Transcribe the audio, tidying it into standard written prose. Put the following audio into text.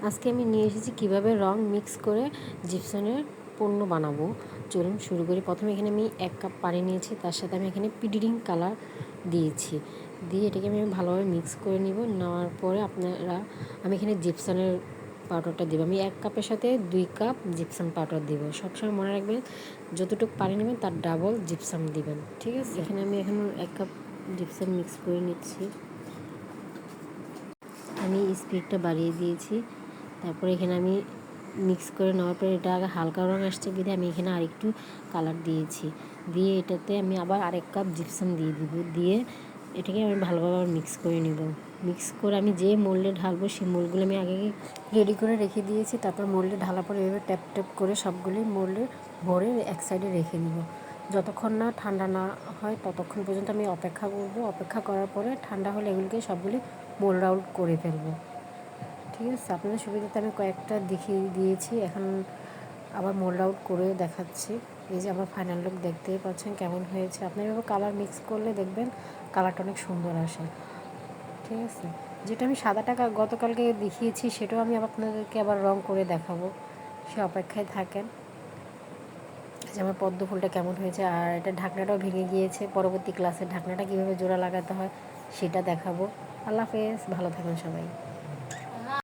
আজকে আমি নিয়ে এসেছি কীভাবে রং মিক্স করে জিপসামের পণ্য বানাবো। চলুন শুরু করি। প্রথমে এখানে আমি 1 কাপ পানি নিয়েছি, তার সাথে আমি এখানে পিডিডিং কালার দিয়েছি, দিয়ে এটাকে আমি ভালোভাবে মিক্স করে নিব। নেওয়ার পরে আমি এখানে জিপসামের পাউডারটা দেবো। আমি 1 কাপের সাথে 2 কাপ জিপসাম পাউডার দেবো। সবসময় মনে রাখবেন, যতটুকু পানি নেবেন তার ডাবল জিপসাম দিবেন, ঠিক আছে? এখানে আমি এখন 1 কাপ জিপসাম মিক্স করে নিচ্ছি। আমি স্পিডটা বাড়িয়ে দিয়েছি। তারপরে এখানে আমি মিক্স করে নেওয়ার পরে এটা আগে হালকা রং আসছে বিধে আমি এখানে আরেকটু কালার দিয়েছি, দিয়ে এটাতে আমি আবার 1 কাপ জিপসাম দিয়ে দিব। দিয়ে এটাকে আমি ভালোভাবে মিক্স করে নেব। মিক্স করে আমি যে মোল্ডে ঢালবো সেই মোল্ডগুলো আমি আগে রেডি করে রেখে দিয়েছি। তারপর মোল্ডে ঢালার পরে এভাবে ট্যাপ ট্যাপ করে সবগুলি মোল্ডে ভরে এক সাইডে রেখে নিব। যতক্ষণ না ঠান্ডা না হয় ততক্ষণ পর্যন্ত আমি অপেক্ষা করব। অপেক্ষা করার পরে ঠান্ডা হলে এগুলিকে সবগুলি মোল্ড আউট করে ফেলবো, ঠিক আছে? আপনাদের সুবিধাতে আমি কয়েকটা দেখিয়ে দিয়েছি, এখন আবার মোল্ড আউট করে দেখাচ্ছি। এই যে আমার ফাইনাল লুক দেখতেই পাচ্ছেন কেমন হয়েছে। আপনি এভাবে কালার মিক্স করলে দেখবেন কালারটা অনেক সুন্দর আসে, ঠিক আছে? যেটা আমি সাদাটা গতকালকে দেখিয়েছি সেটাও আমি আপনাদেরকে আবার রং করে দেখাবো, সে অপেক্ষায় থাকেন। যে আমার পদ্ম ফুলটা কেমন হয়েছে, আর এটা ঢাকনাটাও ভেঙে গিয়েছে। পরবর্তী ক্লাসে ঢাকনাটা কীভাবে জোড়া লাগাতে হয় সেটা দেখাবো। আল্লাহ হাফেজ, ভালো থাকবেন সবাই।